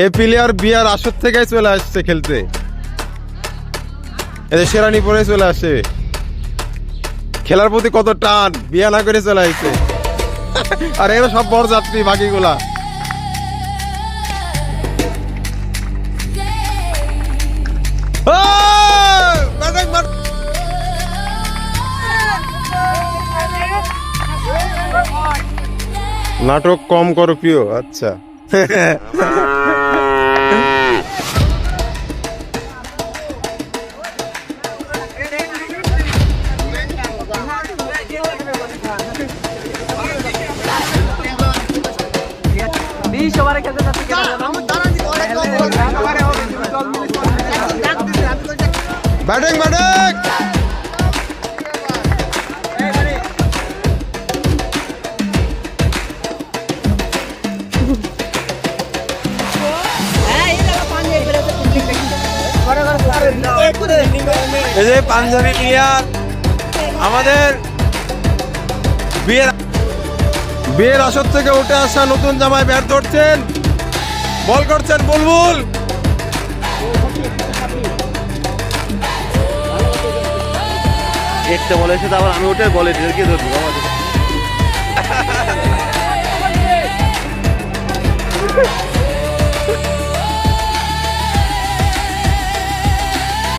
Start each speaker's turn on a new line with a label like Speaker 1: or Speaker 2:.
Speaker 1: এই প্লেয়ার বিয়ার আসর থেকে চলে আসছে খেলতে, এদের শেরানি পরে চলে আসে, খেলার প্রতি কত টান, বিয়া না করে চলে আসছে। আর এরা সব বড় যাত্রী বাকিগুলা। নাটক কম করো প্রিয়। আচ্ছা ব্যাটিং ব্যাটিং এই যে পাঞ্জাবি প্লেয়ার আমাদের বিয়ের আসর থেকে উঠে আসা নতুন জামায় ব্যাট ধরছেন, বল করছেন বুলবুল।
Speaker 2: একটা বলে এসে আবার আমি ওটাই বলে কি ধরবো।